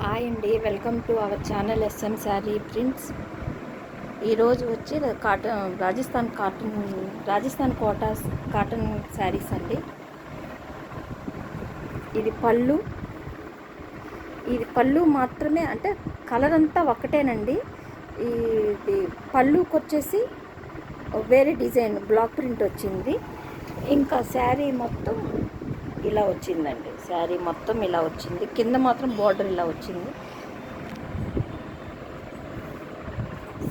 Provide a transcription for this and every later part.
Hi అండి, welcome to our channel S M sari prints. ఈరోజు వచ్చి రాజస్థాన్ కోటాస్ కాటన్ శారీస్ అండి. ఇది పళ్ళు మాత్రమే, అంటే కలర్ అంతా ఒకటేనండి. ఇది పళ్ళుకి వచ్చేసి వేరే డిజైన్ బ్లాక్ ప్రింట్ వచ్చింది. ఇంకా శారీ మొత్తం ఇలా వచ్చిందండి. శారీ మొత్తం ఇలా వచ్చింది, కింద మాత్రం బార్డర్ ఇలా వచ్చింది.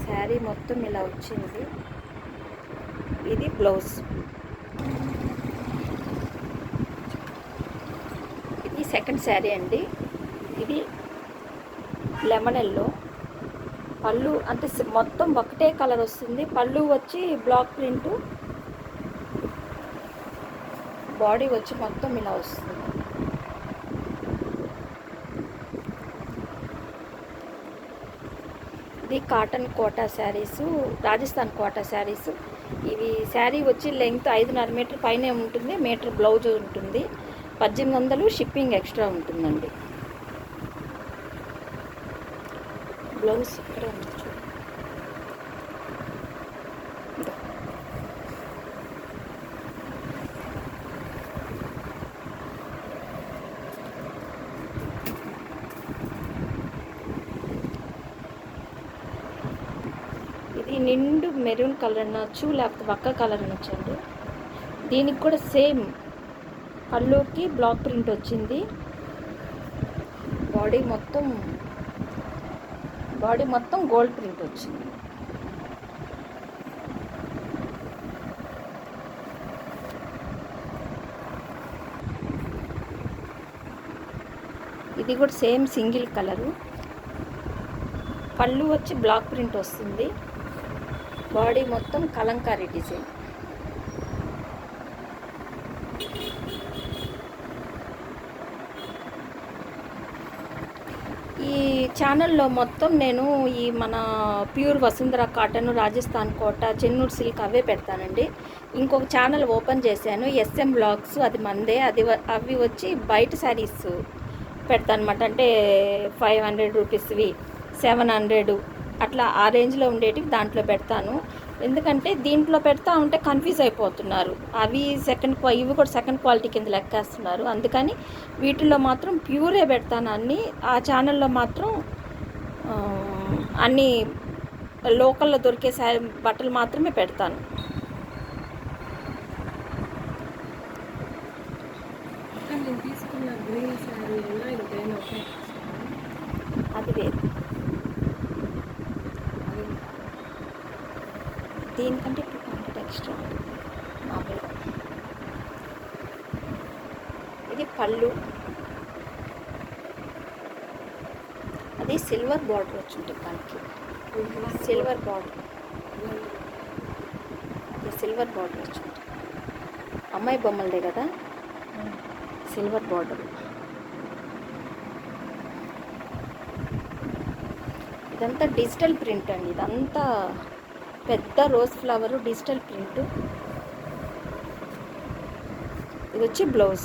శారీ మొత్తం ఇలా వచ్చింది. ఇది బ్లౌజ్. ఇది సెకండ్ శారీ అండి. ఇది లెమన్ ఎల్లో. పళ్ళు అంటే మొత్తం ఒకటే కలర్ వస్తుంది. పళ్ళు వచ్చి బ్లాక్ ప్రింట్, బాడీ వచ్చి మొత్తం ఇలా వస్తుంది. ఇది కాటన్ కోటా శారీసు, రాజస్థాన్ కోటా శారీసు. ఇవి శారీ వచ్చి లెంగ్త్ 5.5 మీటర్ పైనే ఉంటుంది. మీటర్ బ్లౌజ్ ఉంటుంది. 1800 షిప్పింగ్ ఎక్స్ట్రా ఉంటుందండి. బ్లౌజ్ ఇక్కడ ఉంది. ఇది నిండు మెరూన్ కలర్ అనొచ్చు, లేకపోతే వక్క కలర్ అనొచ్చండి. దీనికి కూడా సేమ్ పళ్ళుకి బ్లాక్ ప్రింట్ వచ్చింది. బాడీ మొత్తం గోల్డ్ ప్రింట్ వచ్చింది. ఇది కూడా సేమ్ సింగిల్ కలరు. పళ్ళు వచ్చి బ్లాక్ ప్రింట్ వస్తుంది. బాడీ మొత్తం కలంకారీ డిజైన్. ఈ ఛానల్లో మొత్తం నేను ఈ మన ప్యూర్ వసుంధర కాటన్, రాజస్థాన్ కోట, చెన్నూరు సిల్క్ అవే పెడతానండి. ఇంకొక ఛానల్ ఓపెన్ చేశాను, ఎస్ఎం బ్లాగ్స్. అది మందే. అవి వచ్చి బయట శారీస్ పెడతాను అనమాట. అంటే 500 రూపీస్వి, 700 అట్లా ఆ రేంజ్లో ఉండేటివి దాంట్లో పెడతాను. ఎందుకంటే దీంట్లో పెడతా ఉంటే కన్ఫ్యూజ్ అయిపోతున్నారు. ఇవి కూడా సెకండ్ క్వాలిటీ కింద లెక్కేస్తున్నారు. అందుకని వీటిల్లో మాత్రం ప్యూరే పెడతాను అన్నీ. ఆ ఛానల్లో మాత్రం అన్నీ లోకల్లో దొరికే బట్టలు మాత్రమే పెడతాను. అది వేరు. దీనికంటే 200 ఎక్స్ట్రా మామూలుగా. ఇది పళ్ళు. అది సిల్వర్ బార్డర్ వచ్చింటుంది దానికి. సిల్వర్ బార్డర్ వచ్చింది. అమ్మాయి బొమ్మలదే కదా, సిల్వర్ బార్డర్. ఇదంతా డిజిటల్ ప్రింట్ అండి. ఇదంతా పెద్ద రోజ్ ఫ్లవరు డిజిటల్ ప్రింట్. ఇది వచ్చి బ్లౌజ్.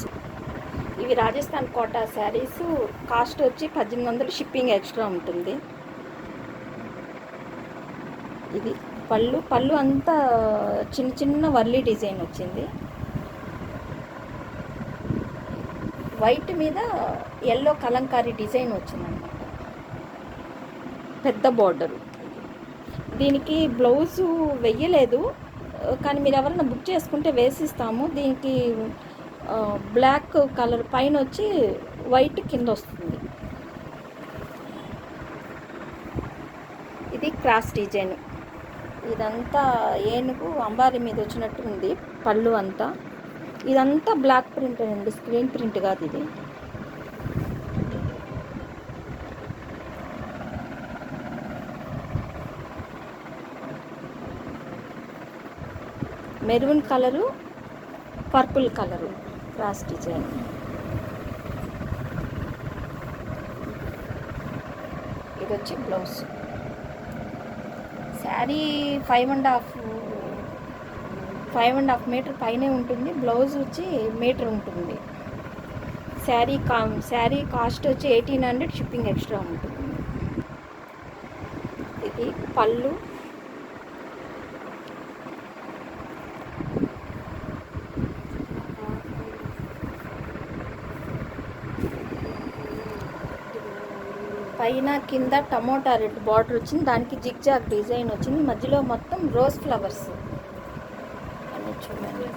ఇవి రాజస్థాన్ కోటా శారీస్. కాస్ట్ వచ్చి 1800, షిప్పింగ్ ఎక్స్ట్రా ఉంటుంది. ఇది పళ్ళు అంతా చిన్న చిన్న వర్లీ డిజైన్ వచ్చింది. వైట్ మీద ఎల్లో కలంకారీ డిజైన్ వచ్చిందన్నమాట. పెద్ద బార్డరు. దీనికి బ్లౌజు వెయ్యలేదు, కానీ మీరు ఎవరైనా బుక్ చేసుకుంటే వేసిస్తాము. దీనికి బ్లాక్ కలర్ పైన వచ్చి వైట్ కింద వస్తుంది. ఇది క్రాస్ డిజైన్. ఇదంతా ఏనుగు అంబారీ మీద వచ్చినట్టు ఉంది. పళ్ళు అంతా ఇదంతా బ్లాక్ ప్రింట్ అండి, స్క్రీన్ ప్రింట్ కాదు ఇది. Maroon colour, purple colour cross design. ఇది వచ్చి బ్లౌజ్. శారీ 5.5 మీటర్ పైనే ఉంటుంది. బ్లౌజ్ వచ్చి మీటర్ ఉంటుంది. శారీ కాస్ట్ వచ్చి 1800, షిప్పింగ్ ఎక్స్ట్రా ఉంటుంది. ఇది పళ్ళు, పైన కింద టమోటా రెడ్ బార్డర్ వచ్చింది, దానికి జిగ్జాగ్ డిజైన్ వచ్చింది, మధ్యలో మొత్తం రోజ్ ఫ్లవర్స్ అని చూడండి.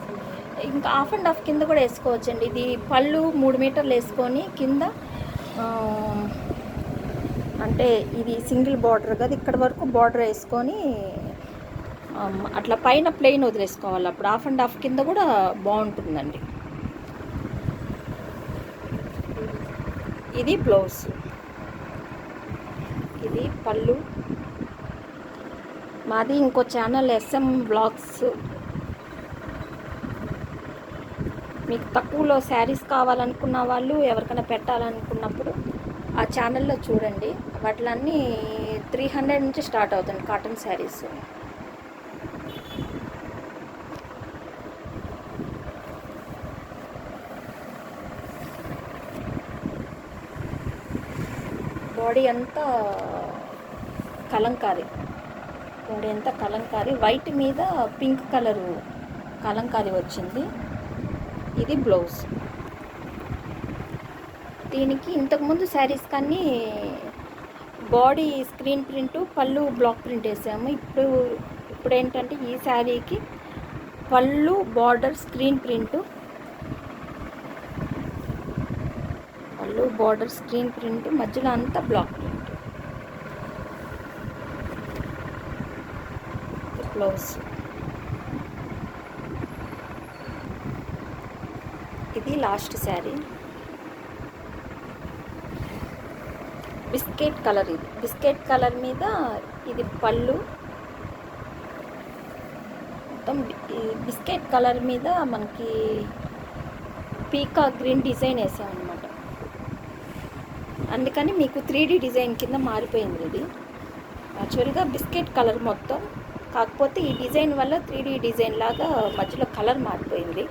ఇంకా హాఫ్ అండ్ హాఫ్ కింద కూడా వేసుకోవచ్చండి. ఇది పళ్ళు 3 మీటర్లు వేసుకొని కింద అంటే ఇది సింగిల్ బార్డర్ కదా, ఇక్కడ వరకు బార్డర్ వేసుకొని అట్లా పైన ప్లెయిన్ వదిలేసుకోవాలి. అప్పుడు హాఫ్ అండ్ హాఫ్ కింద కూడా బాగుంటుందండి. ఇది బ్లౌజ్, ఇది పళ్ళు. మాది ఇంకో ఛానల్ SM బ్లాగ్స్. మీకు తక్కువలో శారీస్ కావాలనుకున్న వాళ్ళు ఎవరికైనా పెట్టాలనుకున్నప్పుడు ఆ ఛానల్లో చూడండి. వాటిలన్నీ 300 నుంచి స్టార్ట్ అవుతుంది కాటన్ శారీస్. బాడీ అంతా కలంకారీ, వైట్ మీద పింక్ కలరు కలంకారీ వచ్చింది. ఇది బ్లౌజ్. దీనికి ఇంతకుముందు శారీస్ కానీ బాడీ స్క్రీన్ ప్రింట్, పళ్ళు బ్లాక్ ప్రింట్ వేసాము. ఇప్పుడు ఏంటంటే ఈ శారీకి పళ్ళు బార్డర్ స్క్రీన్ ప్రింట్, మధ్యలో అంతా బ్లాక్ ప్రింట్. బ్లౌజ్. ఇది లాస్ట్ శారీ, బిస్కెట్ కలర్. ఇది బిస్కెట్ కలర్ మీద ఇది పళ్ళు, మొత్తం బిస్కెట్ కలర్ మీద మనకి పీకా గ్రీన్ డిజైన్ వేసామన్నమాట. అందుకని మీకు 3D డిజైన్ కింద మారిపోయింది. ఇది యాక్చువల్గా బిస్కెట్ కలర్ మొత్తం, కాకపోతే ఈ డిజైన్ వల్ల 3D డిజైన్ లాగా మధ్యలో కలర్ మారిపోయింది.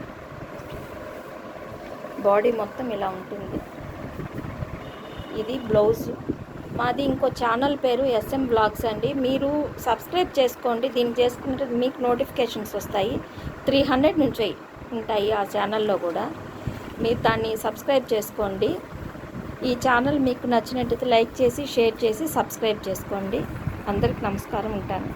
బాడీ మొత్తం ఇలా ఉంటుంది. ఇది బ్లౌజ్. మాది ఇంకో ఛానల్ పేరు SM బ్లాగ్స్ అండి. మీరు సబ్స్క్రైబ్ చేసుకోండి. దీన్ని చేసుకుంటే మీకు నోటిఫికేషన్స్ వస్తాయి. 300 నుంచి ఉంటాయి ఆ ఛానల్లో కూడా. మీరు దాన్ని సబ్స్క్రైబ్ చేసుకోండి. ఈ ఛానల్ మీకు నచ్చినట్టయితే లైక్ చేసి, షేర్ చేసి, సబ్స్క్రైబ్ చేసుకోండి. అందరికి నమస్కారం. ఉంటాను.